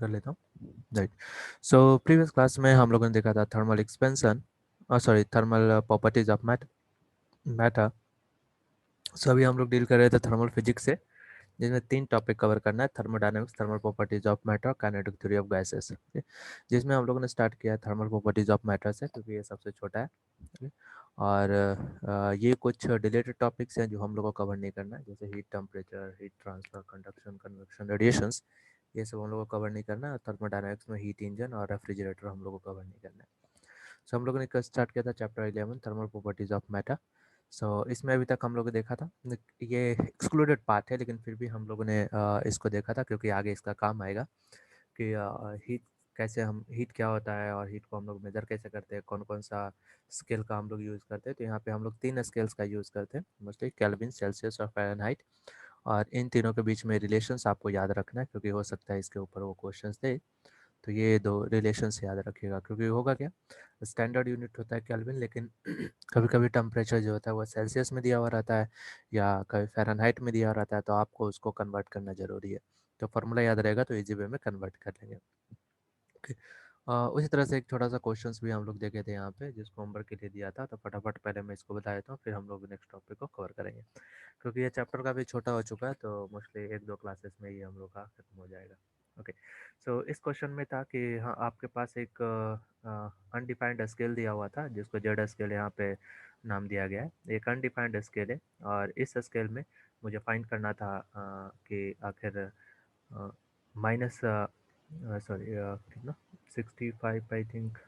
कर लेता हूँ। राइट। सो प्रीवियस क्लास में हम लोगों ने देखा था thermal expansion thermal properties of matter. So अभी हम लोग डील कर रहे थे थर्मल फिजिक्स से, जिसमें 3 टॉपिक कवर करना है: thermodynamics, thermal properties of matter, kinetic theory of gases. जिसमें हम लोगों ने स्टार्ट किया है थर्मल प्रॉपर्टीज ऑफ मैटर से, क्योंकि ये सबसे छोटा है। okay? और ये कुछ रिलेटेड टॉपिक्स हैं जो हम लोग को कवर नहीं करना है, जैसे heat temperature, heat transfer, conduction, convection, radiations. ये सब हम लोग को कवर नहीं करना है। थर्मोडायनामिक्स में हीट इंजन और रेफ्रिजरेटर हम लोग को कवर नहीं करना है। सो हम लोगों ने कल स्टार्ट किया था chapter 11 thermal properties of matter. So इसमें अभी तक हम लोगों ने देखा था, ये एक्सक्लूडेड पार्ट है, लेकिन फिर भी हम लोगों ने इसको देखा था, क्योंकि आगे इसका काम आएगा कि हीट कैसे, हम हीट क्या होता है और हीट को हम लोग मेजर कैसे करते हैं, कौन कौन सा स्केल का हम लोग यूज़ करते हैं। तो यहाँ पे हम लोग 3 स्केल्स का यूज़ करते हैं मोस्टली: केल्विन, सेल्सियस और फ़ारेनहाइट। और इन तीनों के बीच में रिलेशंस आपको याद रखना है, क्योंकि हो सकता है इसके ऊपर वो क्वेश्चंस दे। तो ये 2 रिलेशंस याद रखिएगा, क्योंकि होगा क्या, स्टैंडर्ड यूनिट होता है केल्विन, लेकिन कभी कभी टेम्परेचर जो होता है वो सेल्सियस में दिया हुआ रहता है या कभी फ़ारेनहाइट में दिया हुआ रहता है, तो आपको उसको कन्वर्ट करना ज़रूरी है। तो फार्मूला याद रहेगा तो इजी वे में कन्वर्ट कर लेंगे। ओके। उसी तरह से एक छोटा सा क्वेश्चंस भी हम लोग देखे थे यहाँ पे, जिसको होमवर्क के लिए दिया था। तो फटाफट पहले मैं इसको बता देता हूँ, फिर हम लोग नेक्स्ट टॉपिक को कवर करेंगे, क्योंकि ये चैप्टर काफ़ी छोटा हो चुका है, तो मोस्टली 1-2 क्लासेस में ये हम लोग का खत्म हो जाएगा। ओके। सो इस क्वेश्चन में था कि हाँ, आपके पास एक अनडिफाइंड स्केल दिया हुआ था, जिसको जेड स्केल यहाँ पे नाम दिया गया है। एक अनडिफाइंड स्केल है, और इस स्केल में मुझे फाइंड करना था कि आखिर माइनस सॉरी कितना 65 आई थिंक,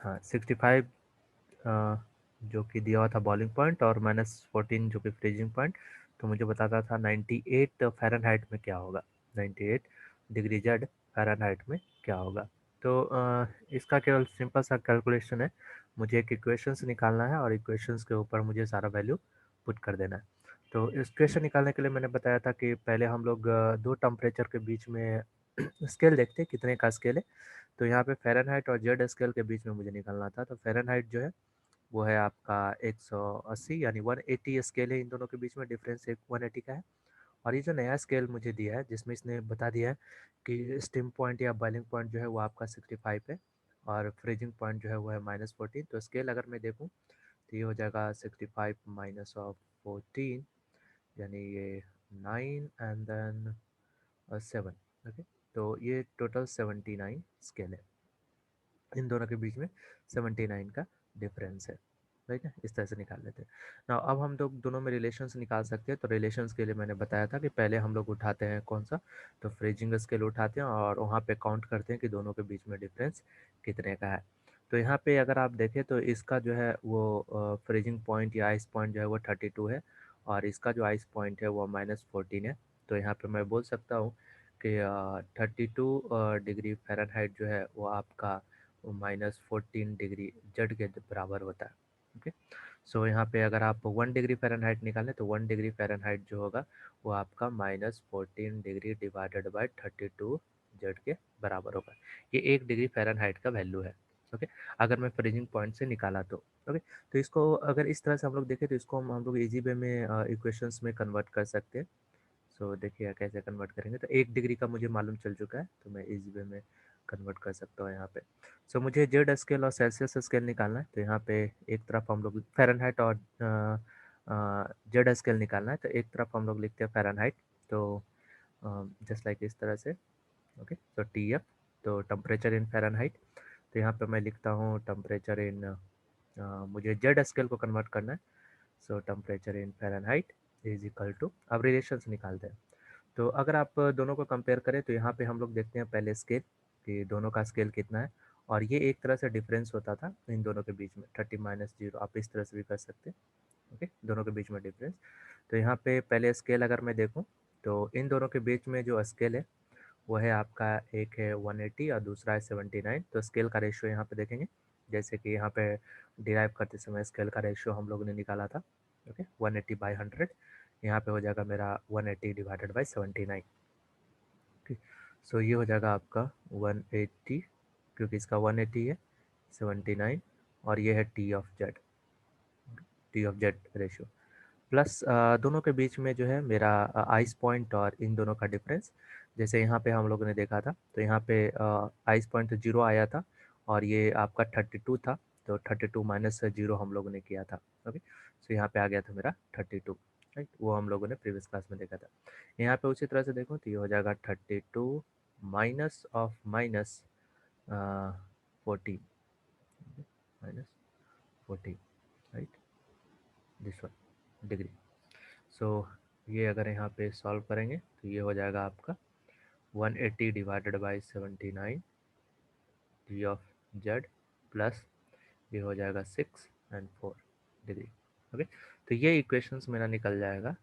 हाँ 65 जो कि दिया हुआ था बॉइलिंग पॉइंट, और -14 जो कि फ्रीजिंग पॉइंट। तो मुझे बताता था 98 फ़ारेनहाइट में क्या होगा, 98 डिग्री जेड फ़ारेनहाइट में क्या होगा। तो इसका केवल सिंपल सा कैलकुलेशन है, मुझे एक इक्वेशंस निकालना है और इक्वेशंस के ऊपर मुझे सारा वैल्यू पुट कर देना है। तो इक्वेशन निकालने के लिए मैंने बताया था कि पहले हम लोग 2 टेम्परेचर के बीच में स्केल देखते हैं कितने का स्केल है। तो यहाँ पे फ़ारेनहाइट और जेड स्केल के बीच में मुझे निकालना था। तो फ़ारेनहाइट जो है वो है आपका 180, यानी 180 स्केल है इन दोनों के बीच में, डिफरेंस एक 180 का है। और ये जो नया स्केल मुझे दिया है, जिसमें इसने बता दिया है कि स्टीम पॉइंट या बॉइलिंग पॉइंट जो है वो आपका 65 है, और फ्रीजिंग पॉइंट जो है वो है -14। तो स्केल अगर मैं देखूँ तो ये हो जाएगा 65 माइनस ऑफ 14, यानी ये 9 एंड देन 7। ओके। तो ये टोटल 79 स्केल है, इन दोनों के बीच में 79 का डिफरेंस है। राइट है, इस तरह से निकाल लेते हैं ना। अब हम लोग दोनों में रिलेशंस निकाल सकते हैं। तो रिलेशंस के लिए मैंने बताया था कि पहले हम लोग उठाते हैं कौन सा, तो फ्रीजिंग स्केल उठाते हैं और वहाँ पे काउंट करते हैं कि दोनों के बीच में डिफरेंस कितने का है। तो यहाँ पे अगर आप देखें तो इसका जो है वो फ्रीजिंग पॉइंट या आइस पॉइंट जो है वो 32 है, और इसका जो आइस पॉइंट है वो -14 है। तो यहाँ पे मैं बोल सकता हूँ कि 32 डिग्री फ़ारेनहाइट जो है वो आपका -14 डिग्री जेड के बराबर होता है। ओके। सो यहाँ पे अगर आप 1 डिग्री फ़ारेनहाइट निकालें तो 1 डिग्री फ़ारेनहाइट जो होगा वो आपका -14 डिग्री डिवाइडेड बाय 32 जेड के बराबर होगा। ये 1 डिग्री फ़ारेनहाइट का वैल्यू है। ओके। अगर मैं फ्रीजिंग पॉइंट से निकाला तो ओके। तो इसको अगर इस तरह से हम लोग देखें तो इसको हम लोग इजी वे में इक्वेशंस में कन्वर्ट कर सकते हैं। सो देखिए कैसे कन्वर्ट करेंगे। तो 1 डिग्री का मुझे मालूम चल चुका है, तो मैं इजी वे में कन्वर्ट कर सकता हूँ यहाँ पे। सो मुझे जेड स्केल और सेल्सियस स्केल निकालना है। तो यहाँ पे एक तरफ हम लोग फ़ारेनहाइट और जेड स्केल निकालना है, तो एक तरफ हम लोग लिखते हैं फ़ारेनहाइट। तो जस्ट लाइक इस तरह से। ओके। तो TF, तो टेम्परेचर इन फ़ारेनहाइट। तो यहाँ पे मैं लिखता हूँ टेम्परेचर इन, मुझे जेड स्केल को कन्वर्ट करना है। So temperature in Fahrenheit is equal to, अब रिलेशंस निकालते हैं। तो अगर आप दोनों को कंपेयर करें तो यहाँ पे हम लोग देखते हैं पहले स्केल, कि दोनों का स्केल कितना है। और ये एक तरह से डिफरेंस होता था इन दोनों के बीच में, 30 - 0, आप इस तरह से भी कर सकते हैं। ओके, दोनों के बीच में डिफरेंस। तो यहाँ पे पहले स्केल अगर मैं देखूँ तो इन दोनों के बीच में जो स्केल है वो है आपका, एक है 180 और दूसरा है 79। तो स्केल का रेशियो यहाँ पे देखेंगे, जैसे कि यहाँ पे डिराइव करते समय स्केल का रेशियो हम लोगों ने निकाला था। ओके, 180/100, यहाँ पे हो जाएगा मेरा 180 डिवाइडेड बाई 79। ओके। सो ये हो जाएगा आपका 180, क्योंकि इसका 180 है, 79, और ये है T of Z ratio, plus दोनों के बीच में जो है मेरा आइस पॉइंट और इन दोनों का डिफरेंस, जैसे यहाँ पे हम लोगों ने देखा था, तो यहाँ पे आइस पॉइंट 0 आया था और ये आपका 32 था, तो 32 माइनस 0 हम लोगों ने किया था। ओके, सो यहाँ पे आ गया था मेरा 32, राइट, वो हम लोगों ने प्रीवियस क्लास में देखा था। यहाँ पे उसी तरह से देखो तो ये हो जाएगा 32 minus of minus 14, minus 14, right, this one degree. So ये अगर यहाँ पे सॉल्व करेंगे तो ये हो जाएगा आपका 180 divided by 79 T of Z plus ये हो जाएगा 6 एंड 4 डिग्री। ओके, तो ये इक्वेशंस मेरा निकल जाएगा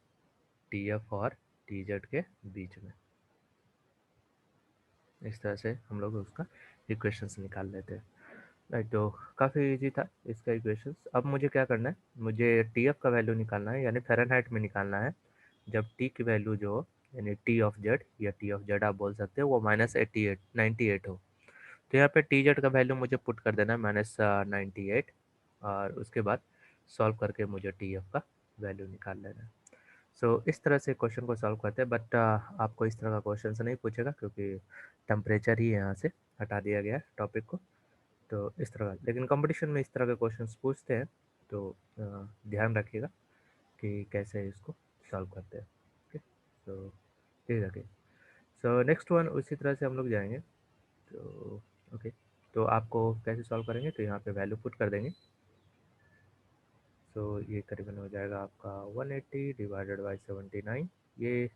टी एफ और टी जेड के बीच में। इस तरह से हम लोग उसका इक्वेशंस निकाल लेते हैं, राइट। तो काफ़ी इजी था इसका इक्वेशंस। अब मुझे क्या करना है, मुझे टी एफ का वैल्यू निकालना है, यानी फ़ारेनहाइट में निकालना है, जब टी की वैल्यू जो हो, यानी टी ऑफ जेड या टी ऑफ जेड आप बोल सकते हो, वो -98 हो। तो यहाँ पे टी जेड का वैल्यू मुझे पुट कर देना है -98, और उसके बाद सॉल्व करके मुझे टी एफ का वैल्यू निकाल लेना है। सो इस तरह से क्वेश्चन को सॉल्व करते हैं, बट आपको इस तरह का क्वेश्चन से नहीं पूछेगा क्योंकि टेम्परेचर ही यहाँ से हटा दिया गया है टॉपिक को। तो इस तरह का, लेकिन कंपटीशन में इस तरह के क्वेश्चंस पूछते हैं, तो ध्यान रखिएगा कि कैसे इसको सॉल्व करते हैं। ओके, तो ठीक है। सो नेक्स्ट वन उसी तरह से हम लोग जाएंगे। तो ओके, तो आपको कैसे सॉल्व करेंगे, तो यहाँ पे वैल्यू पुट कर देंगे। सो ये करीबन हो जाएगा आपका 180 डिवाइडेड बाई 79। ये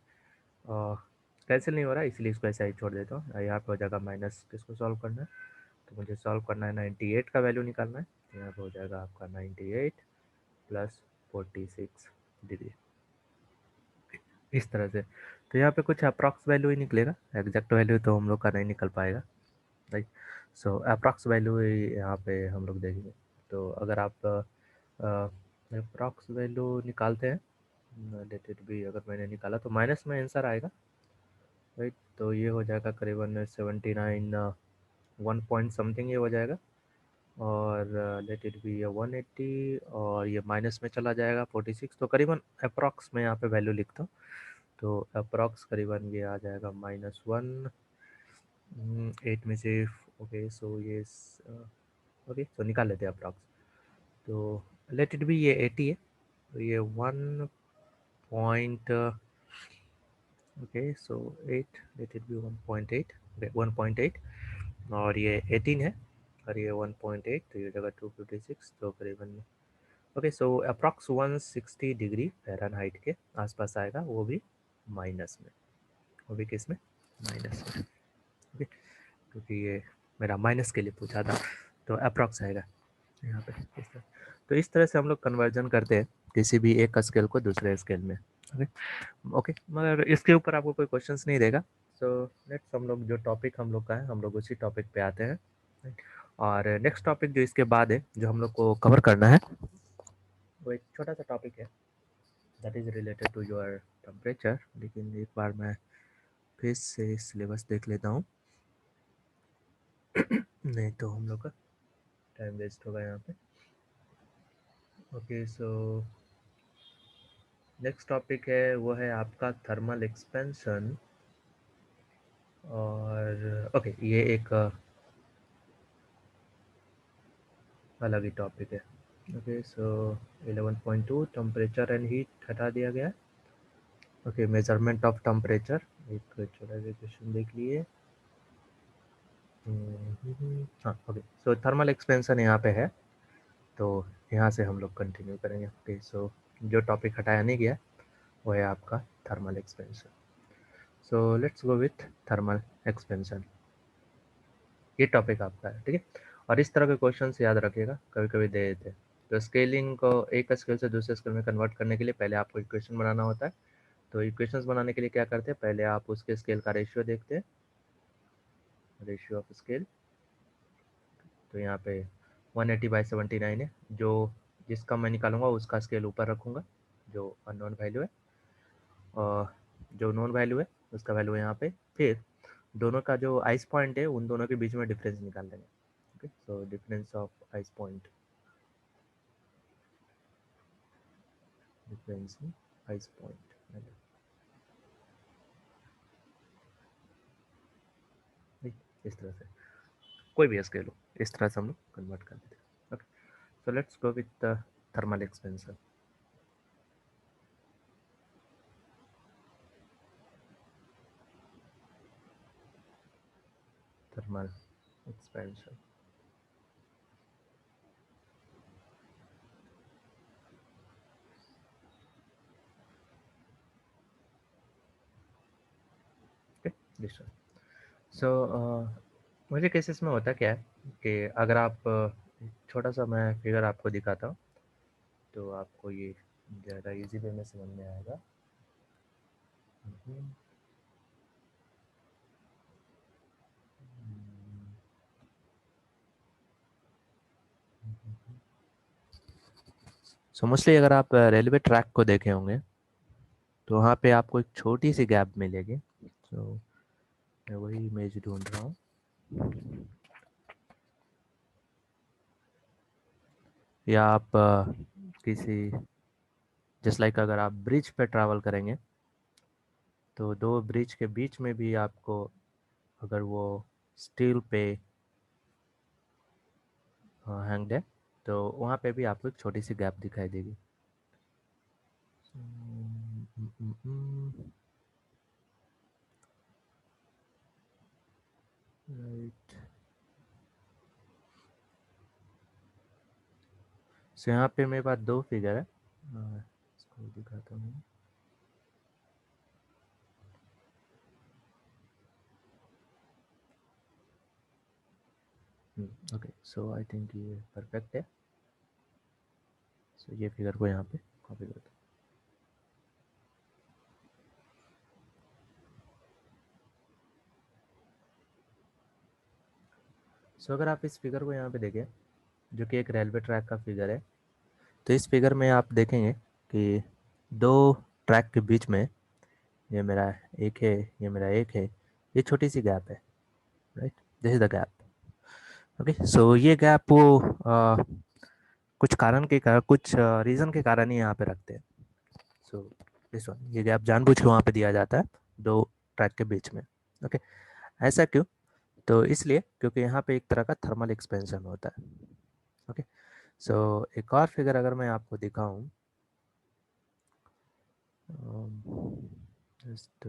कैंसिल नहीं हो रहा है, इसलिए इसको ऐसा ही छोड़ देता हूँ। यहाँ पे हो जाएगा माइनस, किसको सॉल्व करना है, तो मुझे सॉल्व करना है 98 का वैल्यू निकालना है। तो यहाँ पे हो जाएगा आपका 98 प्लस 46 डिग्री, इस तरह से। तो यहाँ पे कुछ अप्रॉक्स वैल्यू ही निकलेगा, एग्जैक्ट वैल्यू तो हम लोग का नहीं निकल पाएगा, राइट। सो अप्रॉक्स वैल्यू ही यहाँ पे हम लोग देखेंगे। तो अगर आप अप्रॉक्स वैल्यू निकालते हैं, लेट इट बी, अगर मैंने निकाला तो माइनस में आंसर आएगा, राइट। तो ये हो जाएगा करीबन 79, 1 पॉइंट समथिंग ये हो जाएगा, और लेट इट बी 180, और ये माइनस में चला जाएगा 46, तो करीबन अप्रॉक्स में यहाँ पे वैल्यू लिखता हूँ। तो अप्रॉक्स करीबन ये आ जाएगा -1, 8 में से। ओके, सो ये ओके, तो निकाल लेते हैं अप्रॉक्स। तो लेट इट बी ये 80 है, तो ये 1 point, okay, so 8, late it B 1.8, 1.8, और ये 18 है, और ये 1.8, तो ये जगह 256, तो करीबन। ओके, सो अप्रॉक्स 160 डिग्री फ़ारेनहाइट के आसपास आएगा, वो भी माइनस में, वो भी किस में, माइनस में। ओके, क्योंकि ये मेरा माइनस के लिए पूछा था, तो अप्रॉक्स आएगा यहाँ पे इस तरह। तो इस तरह से हम लोग कन्वर्जन करते हैं किसी भी एक स्केल को दूसरे स्केल में। ओके, ओके, मगर इसके ऊपर आपको कोई क्वेश्चंस नहीं देगा। सो नेक्स्ट हम लोग जो टॉपिक हम लोग का है, हम लोग उसी टॉपिक पे आते हैं। और नेक्स्ट टॉपिक जो इसके बाद है, जो हम लोग को कवर करना है, वो एक छोटा सा टॉपिक है, that is related to your temperature. लेकिन एक बार मैं फिर से सिलेबस देख लेता हूँ, नहीं तो हम लोग का टाइम वेस्ट होगा यहाँ पे। ओके, सो नेक्स्ट टॉपिक है, वो है आपका थर्मल एक्सपेंशन। और ओके, ये एक अलग ही टॉपिक है। Okay, so 11.2 temperature and heat हटा दिया गया। ओके, मेजरमेंट ऑफ टेम्परेचर, एक छोटा सा क्वेश्चन देख लिए। हाँ, ओके, सो थर्मल एक्सपेंशन यहाँ पे है, तो यहाँ से हम लोग कंटिन्यू करेंगे। ओके, सो जो टॉपिक हटाया नहीं गया वो है आपका thermal expansion. So let's go with thermal expansion, ये टॉपिक आपका है, ठीक है। और इस तरह के क्वेश्चंस याद रखिएगा, कभी कभी दे देते हैं। तो स्केलिंग को एक स्केल से दूसरे स्केल में कन्वर्ट करने के लिए पहले आपको इक्वेशन बनाना होता है। तो इक्वेशंस बनाने के लिए क्या करते हैं, पहले आप उसके स्केल का रेशियो देखते हैं, रेशियो ऑफ स्केल। तो यहाँ पे 180/79 है, जो जिसका मैं निकालूंगा उसका स्केल ऊपर रखूँगा, जो अननोन वैल्यू है, और जो नोन वैल्यू है उसका वैल्यू यहाँ पे। फिर दोनों का जो आइस पॉइंट है, उन दोनों के बीच में डिफरेंस निकाल देंगे। Okay, so difference of ice point, difference in ice point. नहीं, इस तरह से कोई भी स्केल हो, इस तरह से हम लोग कन्वर्ट कर देते हैं। Okay, so let's go with the thermal expansion. Thermal expansion, okay this one. So मुझे केसेस में होता क्या है कि अगर आप छोटा सा मैं फिगर आपको दिखाता हूँ तो आपको ये ज़्यादा इजी वे में समझ में आएगा। सो मोस्टली अगर आप रेलवे ट्रैक को देखे होंगे तो वहाँ पे आपको एक छोटी सी गैप मिलेगी। सो मैं वही इमेज ढूंढ रहा हूँ। या आप किसी जस्ट लाइक अगर आप ब्रिज पे ट्रैवल करेंगे तो दो ब्रिज के बीच में भी आपको अगर वो स्टील पे हैंग्ड है तो वहाँ पे भी आपको एक छोटी सी गैप दिखाई देगी। राइट, सो यहाँ पे मेरे पास दो फिगर है, इसको दिखाता हूँ। ओके, सो आई थिंक ये परफेक्ट है। सो ये फिगर को यहाँ पे कॉपी करता हूँ। सो अगर आप इस फिगर को यहाँ पे देखें जो कि एक रेलवे ट्रैक का फिगर है तो इस फिगर में आप देखेंगे कि दो ट्रैक के बीच में ये मेरा एक है, ये मेरा एक है, ये छोटी सी गैप है। Right, this is the gap. Okay, so ये गैप वो कुछ कारण के कारण, कुछ रीज़न के कारण ही यहाँ पे रखते हैं। सो दिस वन, ये गैप जानबूझ के वहाँ पे दिया जाता है दो ट्रैक के बीच में। ओके, ऐसा क्यों? तो इसलिए क्योंकि यहाँ पे एक तरह का थर्मल एक्सपेंशन होता है। ओके, सो एक और फिगर अगर मैं आपको दिखाऊं, जस्ट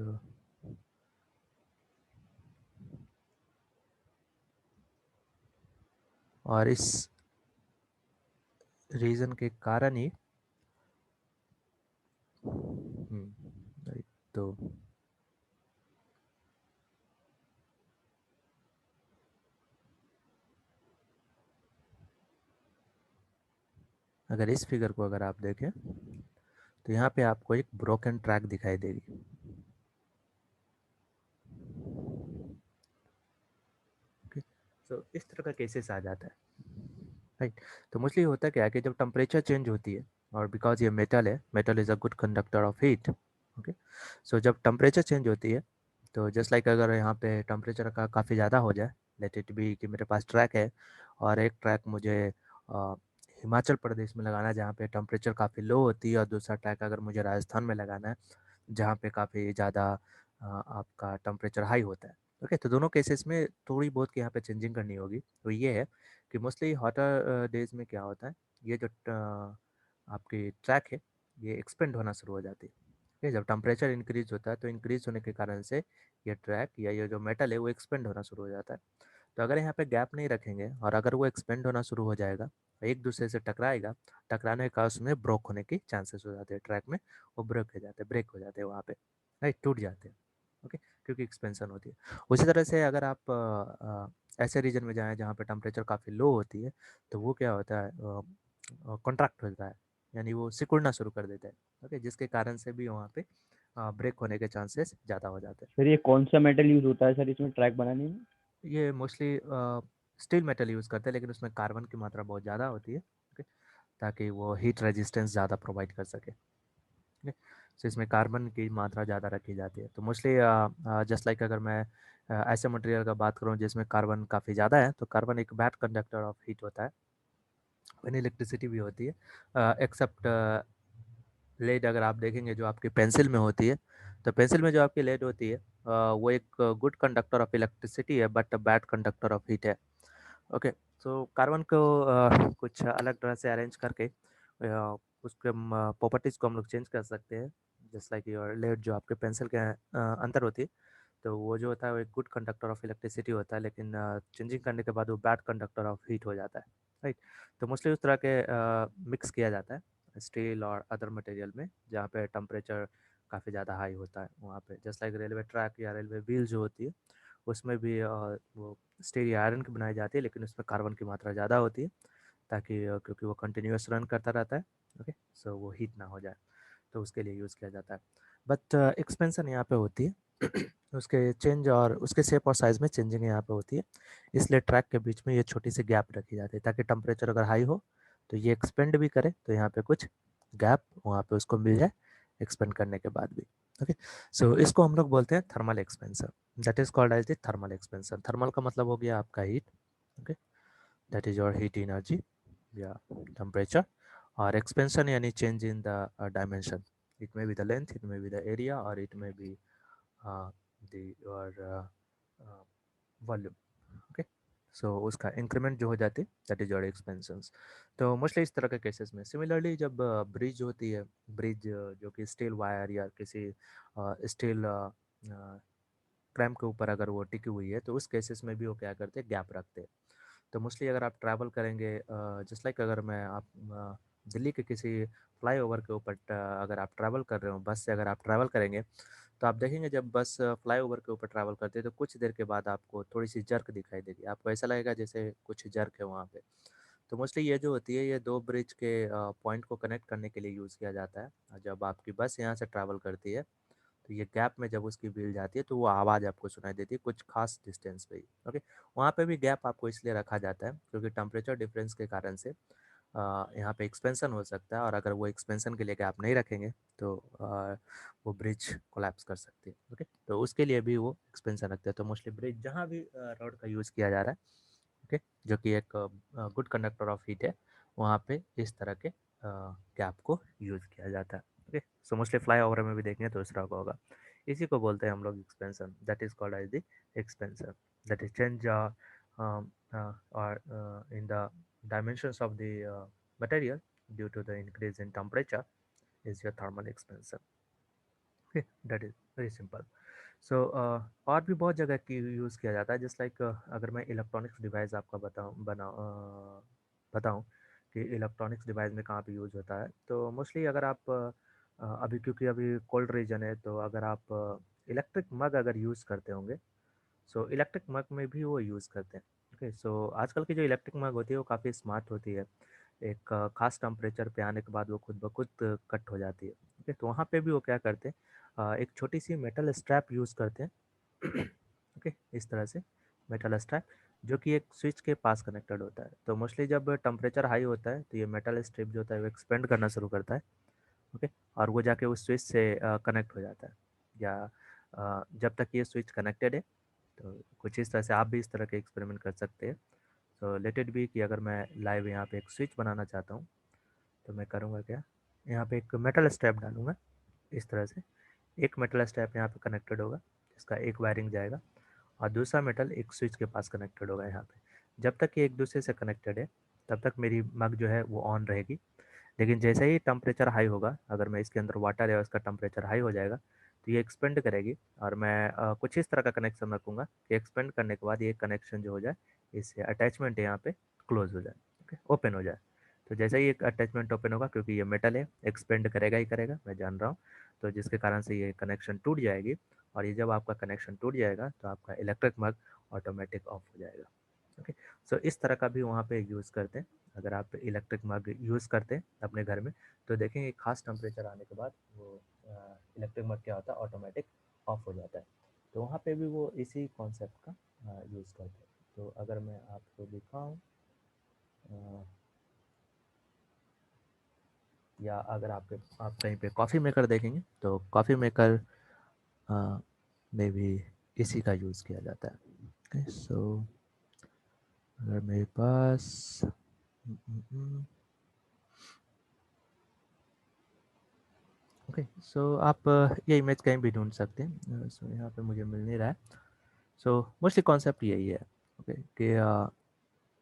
और इस रीज़न के कारण ही राइट, तो अगर इस फिगर को अगर आप देखें तो यहाँ पे आपको एक ब्रोकन ट्रैक दिखाई देगी। ओके, सो इस तरह का केसेस आ जाता है। राइट, तो मोस्टली होता क्या है कि जब टेम्परेचर चेंज होती है और बिकॉज ये मेटल है, metal is a good conductor of heat. Okay, so जब टेम्परेचर चेंज होती है तो जस्ट लाइक अगर यहाँ पे टेम्परेचर का काफ़ी ज़्यादा हो जाए, लेट इट बी कि मेरे पास ट्रैक है और एक ट्रैक मुझे हिमाचल प्रदेश में लगाना है जहाँ पे टेम्परेचर काफ़ी लो होती है, और दूसरा ट्रैक अगर मुझे राजस्थान में लगाना है जहाँ पे काफ़ी ज़्यादा आपका टेम्परेचर हाई होता है। ओके, तो दोनों केसेस में थोड़ी बहुत यहाँ पे चेंजिंग करनी होगी। तो ये है कि मोस्टली हॉटर डेज में क्या होता है, ये जो आपकी ट्रैक है ये एक्सपेंड होना शुरू हो जाती है। ठीक है, जब टेम्परेचर इंक्रीज होता है तो इंक्रीज होने के कारण से ये ट्रैक या ये जो मेटल है वो एक्सपेंड होना शुरू हो जाता है। तो अगर यहाँ पे गैप नहीं रखेंगे और अगर वो एक्सपेंड होना शुरू हो जाएगा, एक दूसरे से टकराएगा, टकराने के कारण उसमें ब्रोक होने की चांसेस हो जाते हैं ट्रैक में, वो ब्रेक हो जाते हैं वहाँ पे, राइट, टूट जाते हैं। ओके, क्योंकि एक्सपेंशन होती है। उसी तरह से अगर आप ऐसे रीजन में जाएँ जहाँ पे टेम्परेचर काफ़ी लो होती है तो वो क्या होता है, कॉन्ट्रैक्ट होता है, यानी वो सिकुड़ना शुरू कर देता है। ओके, जिसके कारण से भी वहाँ पे ब्रेक होने के चांसेस ज़्यादा हो जाते हैं। सर ये कौन सा मेटल यूज होता है सर इसमें ट्रैक बनाने में? ये मोस्टली स्टील मेटल यूज़ करते हैं लेकिन उसमें कार्बन की मात्रा बहुत ज़्यादा होती है। ओके, ताकि वो हीट रेजिस्टेंस ज़्यादा प्रोवाइड कर सके। ओके, सो इसमें कार्बन की मात्रा ज़्यादा रखी जाती है। तो मोस्टली जस्ट लाइक अगर मैं ऐसे मटेरियल का बात करूँ जिसमें कार्बन काफ़ी ज़्यादा है तो कार्बन एक बैड कंडक्टर ऑफ हीट होता है, वहीं इलेक्ट्रिसिटी भी होती है, एक्सेप्ट लेड। अगर आप देखेंगे जो आपकी पेंसिल में होती है, तो पेंसिल में जो आपकी लेड होती है वो एक गुड कंडक्टर ऑफ इलेक्ट्रिसिटी है but bad conductor of heat है। ओके, तो कार्बन को कुछ अलग तरह से अरेंज करके उसके प्रॉपर्टीज़ को हम लोग चेंज कर सकते हैं। जस्ट लाइक योर लेड जो आपके पेंसिल के अंदर होती है, तो वो जो होता है वो एक गुड कंडक्टर ऑफ इलेक्ट्रिसिटी होता है, लेकिन चेंजिंग करने के बाद वो बैड कंडक्टर ऑफ हीट हो जाता है। राइट, तो मोस्टली उस तरह के मिक्स किया जाता है स्टील और अदर मटेरियल में, जहाँ पे टेम्परेचर काफ़ी ज़्यादा हाई होता है वहाँ पे। जस्ट लाइक रेलवे ट्रैक या रेलवे व्हील जो होती है, उसमें भी वो स्टील या आयरन की बनाई जाती है, लेकिन उसमें कार्बन की मात्रा ज़्यादा होती है, ताकि क्योंकि वो कंटिन्यूस रन करता रहता है। ओके, सो वो हीट ना हो जाए, तो उसके लिए यूज़ किया जाता है। बट एक्सपेंशन यहाँ पे होती है उसके चेंज और उसके शेप और साइज़ में चेंजिंग यहाँ पे होती है, इसलिए ट्रैक के बीच में ये छोटी सी गैप रखी जाती है, ताकि टेम्परेचर अगर हाई हो तो ये एक्सपेंड भी करे, तो यहाँ पे कुछ गैप वहाँ पे उसको मिल जाए एक्सपेंड करने के बाद भी। ओके, सो इसको हम लोग बोलते हैं thermal expansion. That is called as the thermal expansion. Thermal का मतलब हो गया आपका heat. Okay, that is your heat energy या टेम्परेचर। और एक्सपेंशन यानी change in the dimension. It may be the length, it may be the area, और it may be the your volume. Okay, so उसका increment जो हो जाती है that is your expansions. तो मोस्टली इस तरह के केसेस में सिमिलरली जब ब्रिज होती है, ब्रिज जो कि स्टील वायर या किसी स्टील क्रैम्प के ऊपर अगर वो टिकी हुई है, तो उस केसेस में भी वो क्या करते हैं, गैप रखते हैं। तो मोस्टली अगर आप ट्रैवल करेंगे, जस्ट लाइक अगर मैं आप दिल्ली के किसी फ्लाईओवर के ऊपर अगर आप ट्रैवल कर रहे हो, बस से अगर आप ट्रैवल करेंगे, तो आप देखेंगे जब बस फ्लाईओवर के ऊपर ट्रैवल करती है तो कुछ देर के बाद आपको थोड़ी सी जर्क दिखाई देगी, आपको ऐसा लगेगा जैसे कुछ जर्क है वहाँ पे। तो मोस्टली ये जो होती है, ये दो ब्रिज के पॉइंट को कनेक्ट करने के लिए यूज़ किया जाता है। और जब आपकी बस यहाँ से ट्रैवल करती है, तो ये गैप में जब उसकी व्हील जाती है, तो वो आवाज़ आपको सुनाई देती है कुछ खास डिस्टेंस पे ही। ओके, वहाँ पे भी गैप आपको इसलिए रखा जाता है क्योंकि टेम्परेचर डिफरेंस के कारण से यहाँ पे एक्सपेंशन हो सकता है, और अगर वो एक्सपेंशन के लिए गैप नहीं रखेंगे तो वो ब्रिज कोलैप्स कर सकती है। ओके, तो उसके लिए भी वो एक्सपेंशन रखते हैं। तो मोस्टली ब्रिज जहाँ भी रोड का यूज़ किया जा रहा है, ओके, जो कि एक गुड कंडक्टर ऑफ हीट है, वहाँ पे इस तरह के गैप को यूज़ किया जाता है। Okay, so mostly fly over में भी देखेंगे तो इस तरह का होगा। इसी को बोलते हैं हम लोग expansion. That is called as the expansion. That is change or in the dimensions of the material due to the increase in temperature is your thermal expansion. Okay, that is very simple. सो और भी बहुत जगह की use किया जाता है, just like अगर मैं इलेक्ट्रॉनिक्स डिवाइस आपका बताऊं कि इलेक्ट्रॉनिक्स डिवाइस में कहाँ पे यूज़ होता है, तो मोस्टली अगर आप अभी क्योंकि अभी कोल्ड रीजन है, तो अगर आप इलेक्ट्रिक मग अगर यूज़ करते होंगे, सो इलेक्ट्रिक मग में भी वो यूज़ करते हैं। ओके, सो आजकल की जो इलेक्ट्रिक मग होती है वो काफ़ी स्मार्ट होती है। एक ख़ास टेम्परेचर पे आने के बाद वो खुद ब खुद कट हो जाती है। ओके, तो वहाँ पे भी वो क्या करते हैं, एक छोटी सी मेटल स्ट्रैप यूज़ करते हैं। ओके, इस तरह से मेटल स्ट्रैप जो कि एक स्विच के पास कनेक्टेड होता है। तो मोस्टली जब टेम्परेचर हाई होता है तो ये मेटल स्ट्रिप जो होता है वो एक्सपेंड करना शुरू करता है। ओके, और वो जाके उस स्विच से कनेक्ट हो जाता है, या जब तक ये स्विच कनेक्टेड है। तो कुछ इस तरह से आप भी इस तरह के एक्सपेरिमेंट कर सकते हैं। तो लेट इट बी कि अगर मैं लाइव यहाँ पे एक स्विच बनाना चाहता हूँ, तो मैं करूँगा क्या, यहाँ पे एक मेटल स्ट्रैप डालूँगा इस तरह से। एक मेटल स्ट्रैप यहाँ पे कनेक्टेड होगा, इसका एक वायरिंग जाएगा, और दूसरा मेटल एक स्विच के पास कनेक्टेड होगा यहाँ पे। जब तक ये एक दूसरे से कनेक्टेड है, तब तक मेरी मग जो है वो ऑन रहेगी। लेकिन जैसे ही टेम्परेचर हाई होगा, अगर मैं इसके अंदर वाटर है और उसका टेम्परेचर हाई हो जाएगा, तो ये एक्सपेंड करेगी, और मैं कुछ इस तरह का कनेक्शन रखूँगा कि एक्सपेंड करने के बाद ये कनेक्शन जो हो जाए, इससे अटैचमेंट यहाँ पे क्लोज हो जाए। ओके, ओपन हो जाए। तो जैसे ही एक अटैचमेंट ओपन होगा, क्योंकि ये मेटल है, एक्सपेंड करेगा ही करेगा, मैं जान रहा हूँ, तो जिसके कारण से ये कनेक्शन टूट जाएगी। और ये जब आपका कनेक्शन टूट जाएगा, तो आपका इलेक्ट्रिक मग ऑटोमेटिक ऑफ हो जाएगा। ओके, सो इस तरह का भी वहाँ पे यूज़ करते हैं। अगर आप इलेक्ट्रिक मग यूज़ करते हैं अपने घर में, तो देखेंगे एक खास टेम्परेचर आने के बाद वो इलेक्ट्रिक मग क्या होता है, ऑटोमेटिक ऑफ हो जाता है। तो वहाँ पे भी वो इसी कॉन्सेप्ट का यूज़ करते हैं। तो अगर मैं आपको दिखाऊँ, या अगर आप कहीं पे कॉफ़ी मेकर देखेंगे, तो कॉफ़ी मेकर में भी इसी का यूज़ किया जाता है। ओके, सो अगर मेरे पास ओके, सो आप ये इमेज कहीं भी ढूंढ सकते हैं। सो यहाँ पे मुझे मिल नहीं रहा है। सो मोस्टली कॉन्सेप्ट यही है, ओके, कि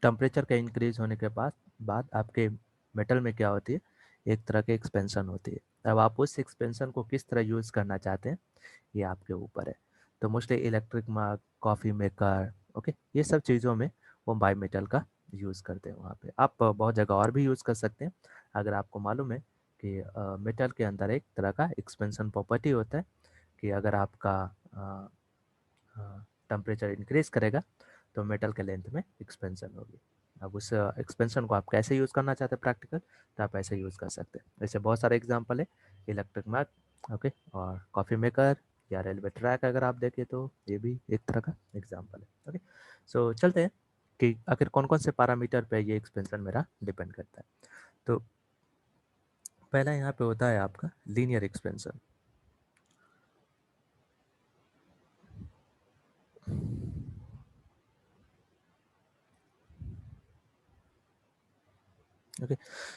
टेम्परेचर के इंक्रीज होने के बाद आपके मेटल में क्या होती है, एक तरह की एक्सपेंशन होती है। अब आप उस एक्सपेंशन को किस तरह यूज़ करना चाहते हैं, ये आपके ऊपर है। तो मोस्टली इलेक्ट्रिक मग, कॉफ़ी मेकर, ओके, ये सब चीज़ों में वो बाई मेटल का यूज़ करते हैं। वहाँ पे आप बहुत जगह और भी यूज़ कर सकते हैं। अगर आपको मालूम है कि मेटल के अंदर एक तरह का एक्सपेंशन प्रॉपर्टी होता है कि अगर आपका टेम्परेचर इंक्रीज करेगा तो मेटल के लेंथ में एक्सपेंशन होगी। अब उस एक्सपेंशन को आप कैसे यूज़ करना चाहते हैं प्रैक्टिकल, तो आप ऐसे यूज़ कर सकते हैं। ऐसे बहुत सारे एग्जांपल है, इलेक्ट्रिक मग, ओके, और कॉफ़ी मेकर या रेलवे ट्रैक अगर आप देखें तो ये भी एक तरह का एग्जांपल है। ओके, सो चलते हैं कि आखिर कौन कौन से पैरामीटर पे ये एक्सपेंशन मेरा डिपेंड करता है। तो पहला यहाँ पे होता है आपका linear expansion. Okay,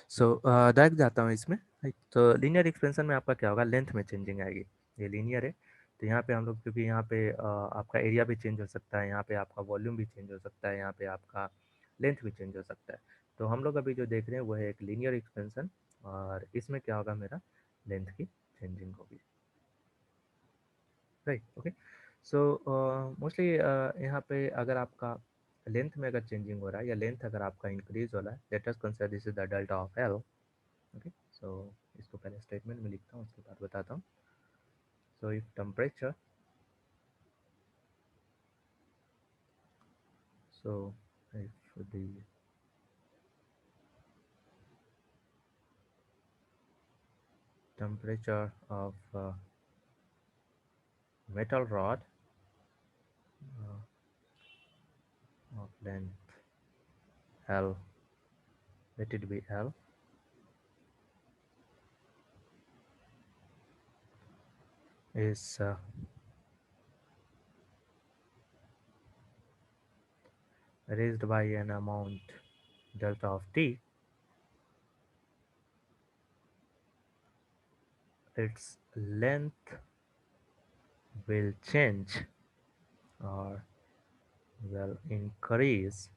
so direct जाता हूँ इसमें। राइट, तो लीनियर एक्सपेंशन में आपका क्या होगा, लेंथ में चेंजिंग आएगी। ये लीनियर है, तो यहाँ पे हम लोग, क्योंकि यहाँ पे आपका एरिया भी चेंज हो सकता है, यहाँ पे आपका वॉल्यूम भी चेंज हो सकता है, यहाँ पे आपका लेंथ भी चेंज हो सकता है। तो हम लोग अभी जो देख रहे हैं वो है एक लीनियर एक्सपेंशन, और इसमें क्या होगा, मेरा लेंथ की चेंजिंग होगी। राइट, ओके, सो मोस्टली यहाँ पे अगर आपका लेंथ में अगर चेंजिंग हो रहा है या लेंथ अगर आपका इंक्रीज हो रहा है, let us consider this is the delta of L. Okay, so इसको पहले स्टेटमेंट में लिखता हूँ, उसके बाद बताता हूँ। So if temperature, so if the temperature of metal rod of length L, let it be L, is raised by an amount delta of T, its length will change or will increase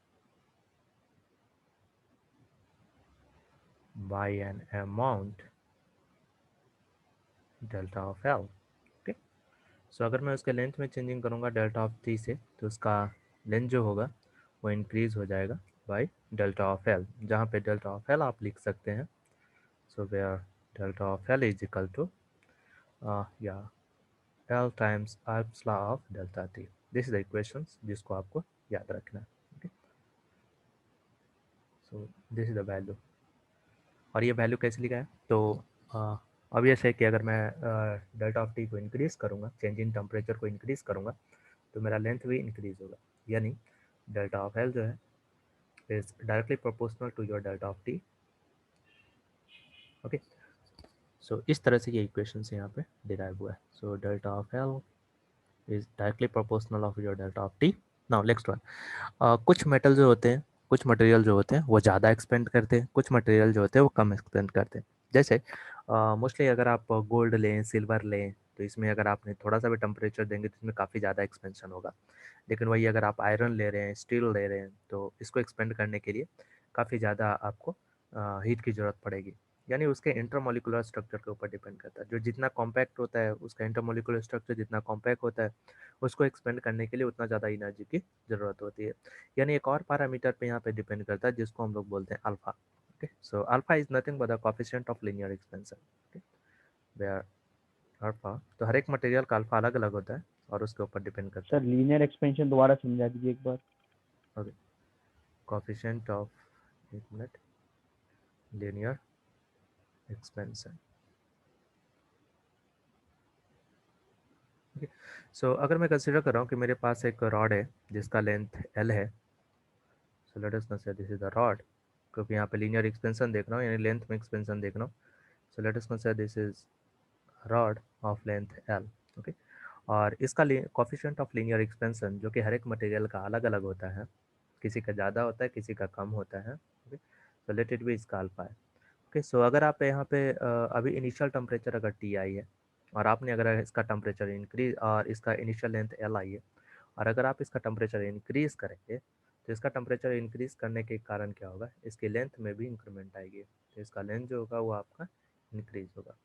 by an amount delta of L. Okay, so अगर मैं उसके length में changing करूँगा delta of T से, तो उसका length जो होगा वो इंक्रीज हो जाएगा बाय डेल्टा ऑफ एल, जहाँ पे डेल्टा ऑफ एल आप लिख सकते हैं। So where delta of L is equal to या L times alpha law of delta T. This is the equations जिसको आपको याद रखना है। Okay, so this is the value. और ये वैल्यू कैसे लिखा है, तो ऑब्वियस है कि अगर मैं डेल्टा ऑफ टी को इंक्रीज़ करूँगा, चेंज इन टेम्परेचर को इंक्रीज़ करूँगा, तो मेरा लेंथ भी इंक्रीज़ होगा। यानी डेल्टा ऑफ एल जो है is directly proportional to your delta of T. Okay, so इस तरह से ये इक्वेशन से यहाँ पे डिराइव हुआ है। So delta of L is directly proportional of your delta of T. Now next one, कुछ मेटल जो होते हैं, कुछ मटेरियल जो होते हैं वो ज़्यादा एक्सपेंड करते हैं, कुछ मटेरियल जो होते हैं वो कम एक्सपेंड करते हैं। जैसे मोस्टली अगर आप गोल्ड लें, सिल्वर लें, तो इसमें अगर आपने थोड़ा सा भी टेम्परेचर देंगे तो इसमें काफ़ी ज़्यादा एक्सपेंशन होगा। लेकिन वही अगर आप आयरन ले रहे हैं, स्टील ले रहे हैं, तो इसको एक्सपेंड करने के लिए काफ़ी ज़्यादा आपको हीट की ज़रूरत पड़ेगी। यानी उसके इंटरमोलिकुलर स्ट्रक्चर के ऊपर डिपेंड करता है। जो जितना कॉम्पैक्ट होता है, उसका इंटरमोलिकुलर स्ट्रक्चर जितना कॉम्पैक्ट होता है, उसको एक्सपेंड करने के लिए उतना ज़्यादा एनर्जी की ज़रूरत होती है। यानी एक और पैरामीटर पे यहाँ पे डिपेंड करता है जिसको हम लोग बोलते हैं alpha. Okay, so alpha is nothing but the coefficient of linear expansion. Okay, where alpha, तो हर एक मटेरियल का अल्फा अलग अलग होता है और उसके ऊपर डिपेंड करता सर लीनियर एक्सपेंशन दोबारा समझा दीजिए एक बार। है। ओके, कोफिशिएंट ऑफ, एक minute, linear expansion. Okay, so अगर मैं कंसिडर कर रहा हूँ कि मेरे पास एक रॉड है जिसका लेंथ एल है। So let us consider this is the rod, क्योंकि यहाँ पे लीनियर एक्सपेंशन देख रहा हूँ, यानी लेंथ में एक्सपेंशन देख रहा हूँ। So let us consider this is rod of length L. Okay, और इसका कोफिशिएंट ऑफ लीनियर एक्सपेंशन जो कि हर एक मटेरियल का अलग अलग होता है, किसी का ज़्यादा होता है, किसी का कम होता है। Okay, so late it B इसका अल्फा है। ओके, ओके, सो अगर आप यहाँ पे अभी इनिशियल टेम्परेचर अगर टी आई है और आपने अगर इसका टेम्परेचर इंक्रीज और इसका इनिशियल लेंथ एल आई है और अगर आप इसका टेम्परेचर इंक्रीज करेंगे तो इसका टेम्परेचर इंक्रीज करने के कारण क्या होगा, इसकी लेंथ में भी इंक्रीमेंट आएगी, तो इसका लेंथ जो होगा वो आपका इंक्रीज होगा।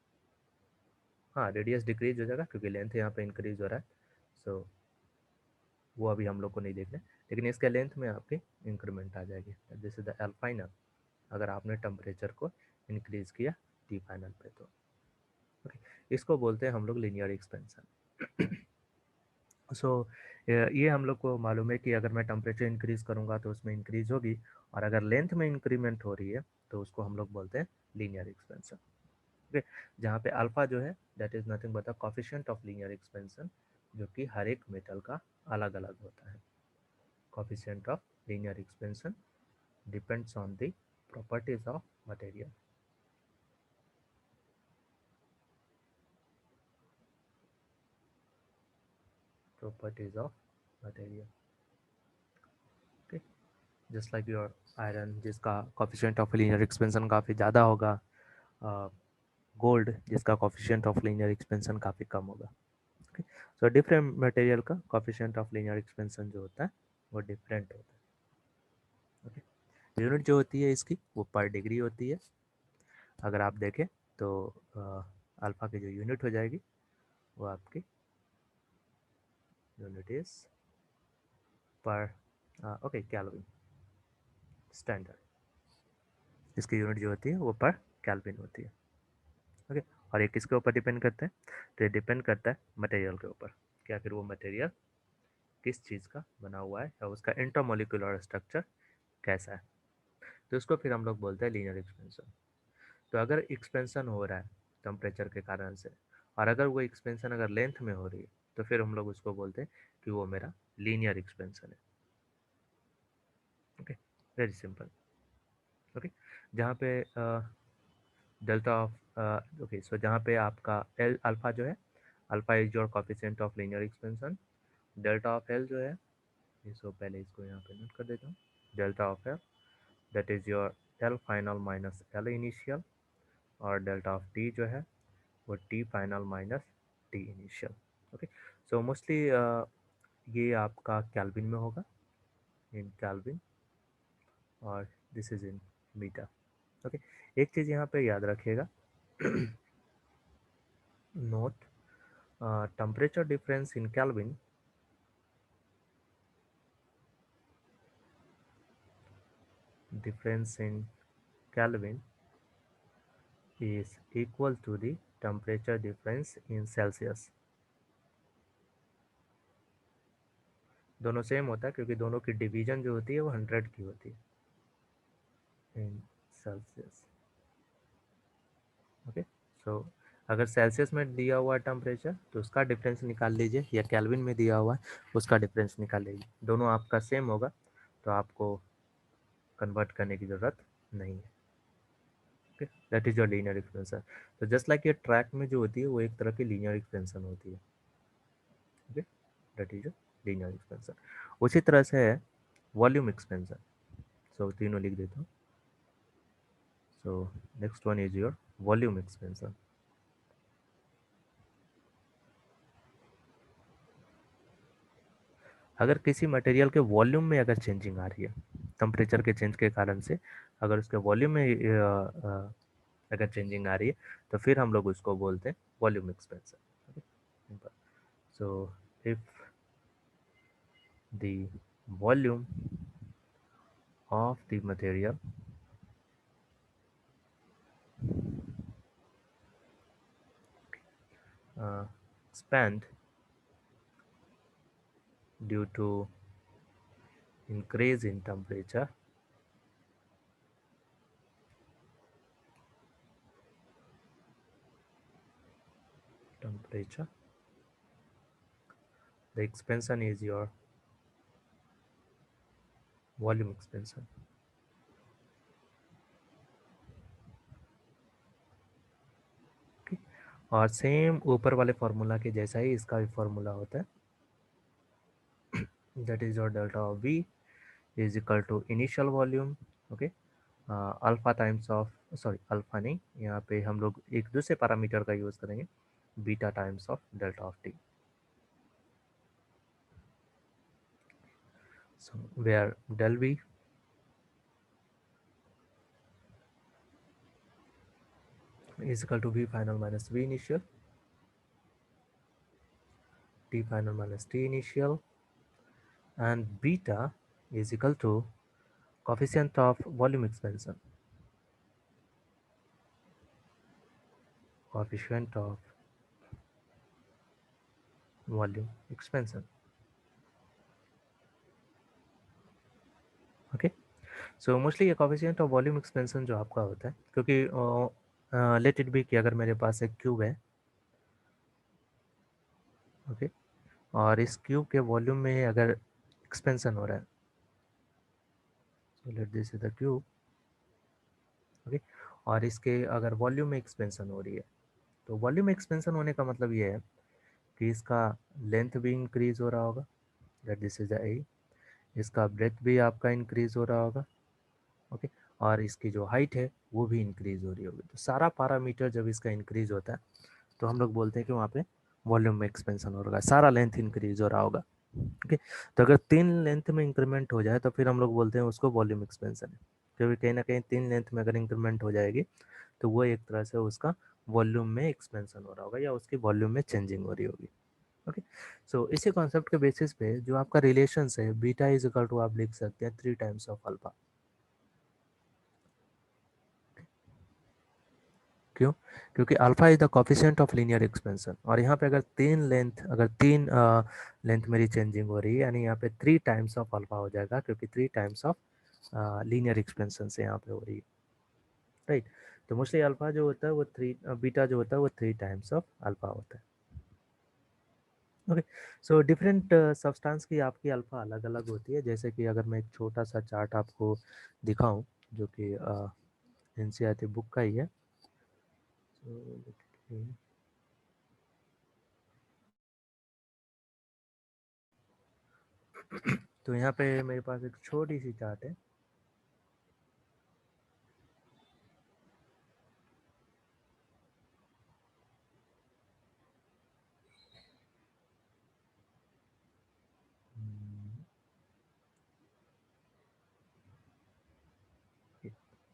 हाँ, रेडियस डिक्रीज हो जाएगा क्योंकि लेंथ यहाँ पे इंक्रीज हो रहा है, सो वो अभी हम लोग को नहीं देखना है, लेकिन इसके लेंथ में आपकी इंक्रीमेंट आ जाएगी। This is the L final, अगर आपने टेम्परेचर को इंक्रीज किया टी फाइनल पे तो। ओके, इसको बोलते हैं हम लोग लीनियर एक्सपेंशन। सो ये हम लोग को मालूम है कि अगर मैं टेम्परेचर इंक्रीज करूँगा तो उसमें इंक्रीज होगी, और अगर लेंथ में इंक्रीमेंट हो रही है तो उसको हम लोग बोलते हैं लीनियर एक्सपेंशन। ओके, जहाँ पे अल्फा जो है that is nothing but the coefficient of linear expansion, जो कि हर एक मेटल का अलग अलग होता है। Coefficient of linear expansion depends on the properties of material. Properties of material, okay, just like your iron जिसका कोफिशिएंट ऑफ लीनियर एक्सपेंशन काफ़ी ज़्यादा होगा, गोल्ड जिसका कोफिशिएंट ऑफ लीनियर एक्सपेंशन काफ़ी कम होगा। ओके, सो डिफरेंट मटेरियल का coefficient of linear expansion जो होता है वो डिफरेंट होता है। ओके, यूनिट जो होती है इसकी वो पर डिग्री होती है। अगर आप देखें तो अल्फ़ा की जो यूनिट हो जाएगी वो आपकी यूनिट इज पर ओके केल्विन स्टैंडर्ड, इसकी यूनिट जो होती है वो पर केल्विन होती है। ओके, और ये किसके ऊपर डिपेंड करता है, तो ये डिपेंड करता है मटेरियल के ऊपर, क्या फिर वो मटेरियल किस चीज़ का बना हुआ है या उसका इंटरमोलिकुलर स्ट्रक्चर कैसा है, तो उसको फिर हम लोग बोलते हैं लीनियर एक्सपेंशन। तो अगर एक्सपेंशन हो रहा है टेम्परेचर के कारण से, और अगर वो एक्सपेंशन अगर लेंथ में हो रही है तो फिर हम लोग उसको बोलते हैं कि वो मेरा लीनियर एक्सपेंशन है। Okay, very simple. ओके, जहाँ पे डेल्टा ऑफ ओके, सो जहाँ पे आपका एल अल्फा जो है, alpha is your coefficient of linear expansion, delta of L जो है, इसको पहले इसको यहाँ पे नोट कर देता हूँ, delta of L that is your L final minus L initial, और डेल्टा ऑफ टी जो है वो T final minus T initial. Okay, so mostly ये आपका कैल्विन में होगा, इन कैल्विन, और this is in metre. Okay, एक चीज़ यहाँ पे याद रखिएगा, note temperature difference in Kelvin difference in Kelvin is equal to the temperature difference in Celsius। दोनों सेम होता है क्योंकि दोनों की डिवीजन जो होती है वो 100 की होती है इन सेल्सियस। ओके, सो अगर सेल्सियस में दिया हुआ है टेम्परेचर तो उसका डिफरेंस निकाल लीजिए, या केल्विन में दिया हुआ है उसका डिफरेंस निकाल लीजिए, दोनों आपका सेम होगा तो आपको कन्वर्ट करने की ज़रूरत नहीं है। Okay, that is your linear expansion. तो जस्ट लाइक ये ट्रैक में जो होती है वो एक तरह की लीनियर एक्सपेंशन होती है। Okay, that is linear expansion. उसी तरह से है वॉल्यूम एक्सपेंशन, सो तीनों लिख देता हूँ। So next one is your volume expansion. अगर किसी मटेरियल के वॉल्यूम में अगर चेंजिंग आ रही है टेम्परेचर के चेंज के कारण से, अगर उसके वॉल्यूम में अगर चेंजिंग आ रही है तो फिर हम लोग उसको बोलते हैं volume expansion. So if the volume of the material expand due to increase in temperature, the expansion is your volume expansion। okay? और सेम ऊपर वाले फार्मूला के जैसा ही इसका भी फार्मूला होता है, that is your delta of V is equal to initial volume, okay, alpha times of, sorry alpha नहीं, यहाँ पे हम लोग एक दूसरे पैरामीटर का यूज़ करेंगे, beta times of delta of T. So where del V is equal to V final minus V initial, T final minus T initial, and beta is equal to coefficient of volume expansion, coefficient of volume expansion. Okay, so mostly ये coefficient of volume expansion जो आपका होता है, क्योंकि late it B कि अगर मेरे पास एक क्यूब है, ओके, और इस क्यूब के वॉल्यूम में अगर एक्सपेंशन हो रहा है, so let this is the cube, okay, और इसके अगर वॉल्यूम में एक्सपेंशन हो रही है, तो वॉल्यूम एक्सपेंशन होने का मतलब ये है कि इसका लेंथ भी इंक्रीज हो रहा होगा, दैट दिस इज द ए, इसका ब्रेथ भी आपका इंक्रीज हो रहा होगा, ओके, और इसकी जो हाइट है वो भी इंक्रीज हो रही होगी। तो सारा पैरामीटर जब इसका इंक्रीज होता है तो हम लोग बोलते हैं कि वहाँ पे वॉल्यूम में एक्सपेंशन हो रहा है, सारा लेंथ इंक्रीज हो रहा होगा, ओके। तो अगर 3 लेंथ में इंक्रीमेंट हो जाए तो फिर हम लोग बोलते हैं उसको वॉल्यूम एक्सपेंशन है, क्योंकि कहीं ना कहीं 3 लेंथ में अगर इंक्रीमेंट हो जाएगी तो वो एक तरह से उसका वॉल्यूम में एक्सपेंशन हो रहा होगा या उसकी वॉल्यूम में चेंजिंग हो रही होगी, ओके। सो इसी कॉन्सेप्ट के बेसिस पे जो आपका रिलेशन है बीटा इज इक्वल टू आप लिख सकते हैं 3 टाइम्स ऑफ अल्फा। क्यों? क्योंकि alpha is the coefficient of linear expansion, और यहाँ पे अगर तीन लेंथ मेरी चेंजिंग हो रही है, यानी यहाँ पे 3 टाइम्स ऑफ अल्फा हो जाएगा, क्योंकि 3 टाइम्स ऑफ लीनियर एक्सपेंशन से यहाँ पे हो रही है, राइट। तो मोस्टली अल्फा जो होता है वो बीटा जो होता है वो 3 टाइम्स ऑफ अल्फा होता है, ओके। सो डिफरेंट सब्सटेंस की आपकी अल्फा अलग अलग होती है, जैसे कि अगर मैं एक छोटा सा चार्ट आपको दिखाऊं जो कि एनसीईआरटी बुक का ही है, so, तो यहाँ पे मेरे पास एक छोटी सी चार्ट है,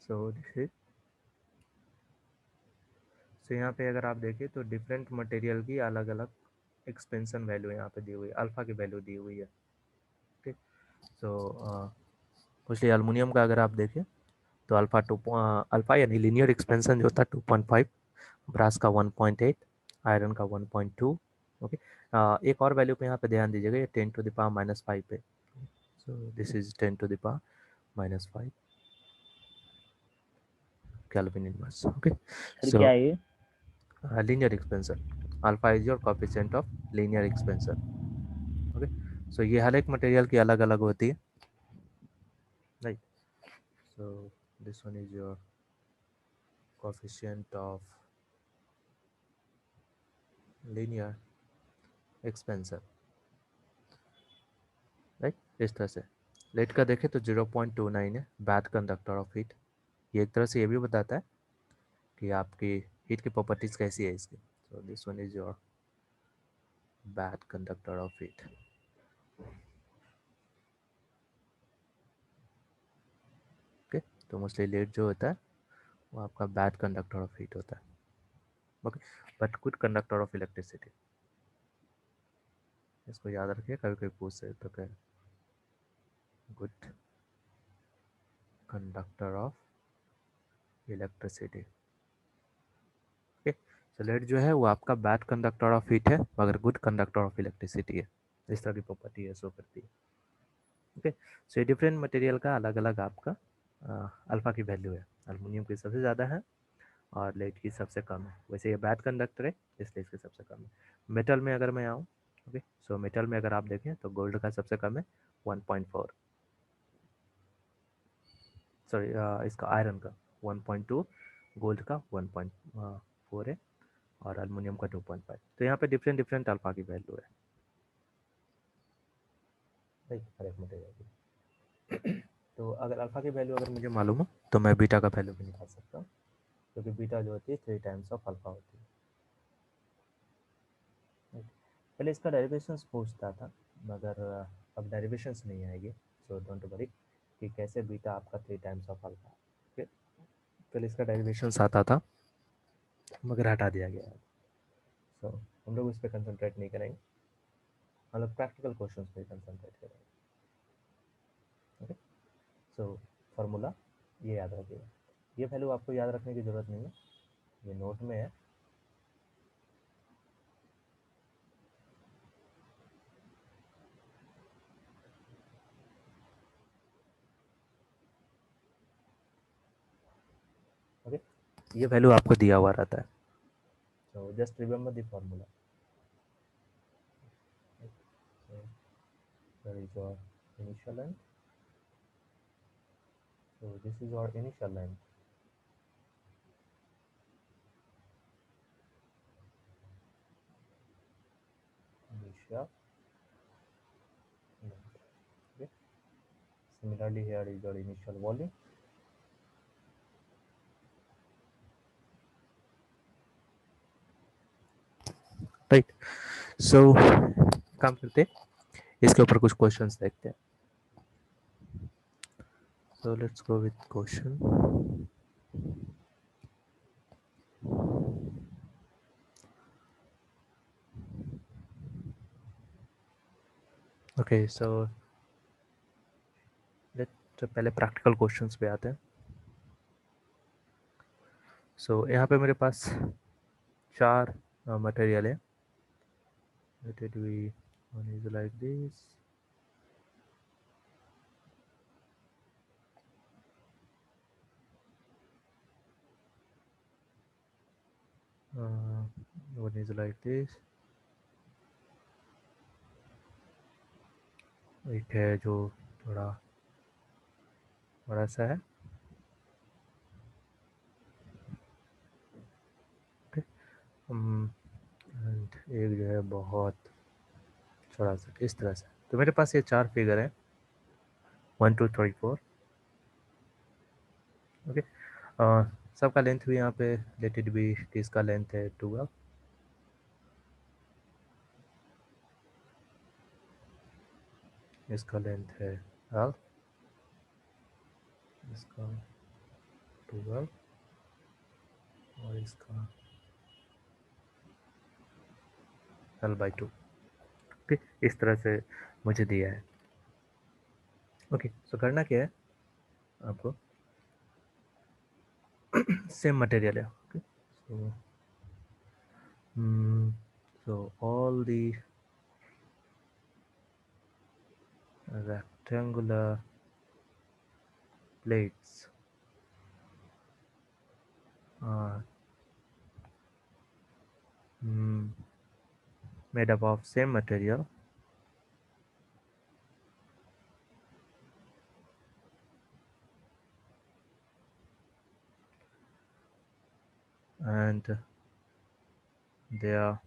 सो दिस इज, सो यहाँ पे अगर आप देखें तो डिफरेंट मटेरियल की अलग अलग एक्सपेंशन वैल्यू यहाँ पे दी हुई है, अल्फ़ा की वैल्यू दी हुई है, ठीक। सो मोस्टली अल्मुनियम का अगर आप देखें तो अल्फ़ा यानी लीनियर एक्सपेंशन जो होता है 2.5, ब्रास का 1.8, आयरन का 1.2, ओके। एक और वैल्यू पे यहाँ पे ध्यान दीजिएगा, ये 10⁻⁻5 पे, सो this is 10⁻⁻5 kelvin inverse, okay. Sir so क्या है ये? linear expansion, alpha is your coefficient of linear expansion, okay। so ये हर एक मटेरियल की अलग अलग होती है, right. so this one is your coefficient of linear expansion, right. इस तरह से लेट का देखें तो 0.29 है, बैड कंडक्टर ऑफ हीट, ये एक तरह से ये भी बताता है कि आपकी हीट की प्रॉपर्टीज कैसी है इसकी। so this one is your bad conductor of heat, okay. तो मोस्टली लेट जो होता है वो आपका बैड कंडक्टर ऑफ हीट होता है, okay, but good conductor of electricity, इसको याद रखिए, कभी कभी पूछ सकते तो क्या, good conductor of electricity, okay. So lead जो है वो आपका बैड कंडक्टर ऑफ हीट है मगर गुड कंडक्टर ऑफ इलेक्ट्रिसिटी है, इस तरह की प्रॉपर्टी है, शो करती है, ओके। सो ये डिफरेंट मटेरियल का अलग अलग आपका अल्फा की वैल्यू है, अल्मीनियम की सबसे ज़्यादा है और लेड की सबसे कम है, वैसे ये बैड कंडक्टर है इसलिए इसकी सबसे कम है। मेटल में अगर मैं आऊँ, ओके, सो मेटल में अगर आप देखें तो गोल्ड का सबसे कम है 1.4, सॉरी इसका आयरन का 1.2, गोल्ड का 1.4 है और अल्मीनियम का 2.5। तो यहाँ पे डिफरेंट डिफरेंट अल्फा की वैल्यू है, राइट, हर एक मटेरियल की। तो अगर अल्फा की वैल्यू अगर मुझे मालूम हो तो मैं बीटा का वैल्यू भी निकाल सकता हूँ, क्योंकि बीटा जो होती है 3 टाइम्स ऑफ अल्फा होती है। पहले इसका डेरिवेशंस पूछता था, मगर अब डेरिवेशंस नहीं आएगी, सो डोंट वरी कि कैसे बीटा आपका 3 टाइम्स ऑफ अल्फा। ओके, पहले इसका डेरिवेशंस आता था मगर हटा दिया गया है। सो हम लोग उस पर कंसंट्रेट नहीं करेंगे, हम लोग प्रैक्टिकल क्वेश्चन पे कंसंट्रेट करेंगे। ओके, सो फार्मूला ये याद रखिएगा, ये वैल्यू आपको याद रखने की ज़रूरत नहीं है, ये नोट में है। ओके, ये वैल्यू आपको दिया हुआ रहता है, so just remember the formula. So there is your initial length, so this is our initial length, initial length. Okay, similarly here is your initial volume, right. So काम करते हैं, इसके ऊपर कुछ क्वेश्चंस देखते हैं। So let's go with question. Okay, so let पहले practical questions पे आते हैं। सो यहाँ पे मेरे पास 4 मटेरियल है। Let it be, one is like this, one is like this, एक है जो थोड़ा बड़ा सा है। ओके, एंड एक जो है बहुत छोटा सा, इस तरह से। तो मेरे पास ये 4 फिगर हैं, 1 2 3 4। ओके, सबका लेंथ भी यहाँ पे लेट इट बी, इसका लेंथ है 12, इसका लेंथ है 12, इसका 12 और इसका L/2। ओके, इस तरह से मुझे दिया है। ओके, सो करना क्या है आपको, सेम मटेरियल है। Okay, so all the rectangular plates are made up of same material and they are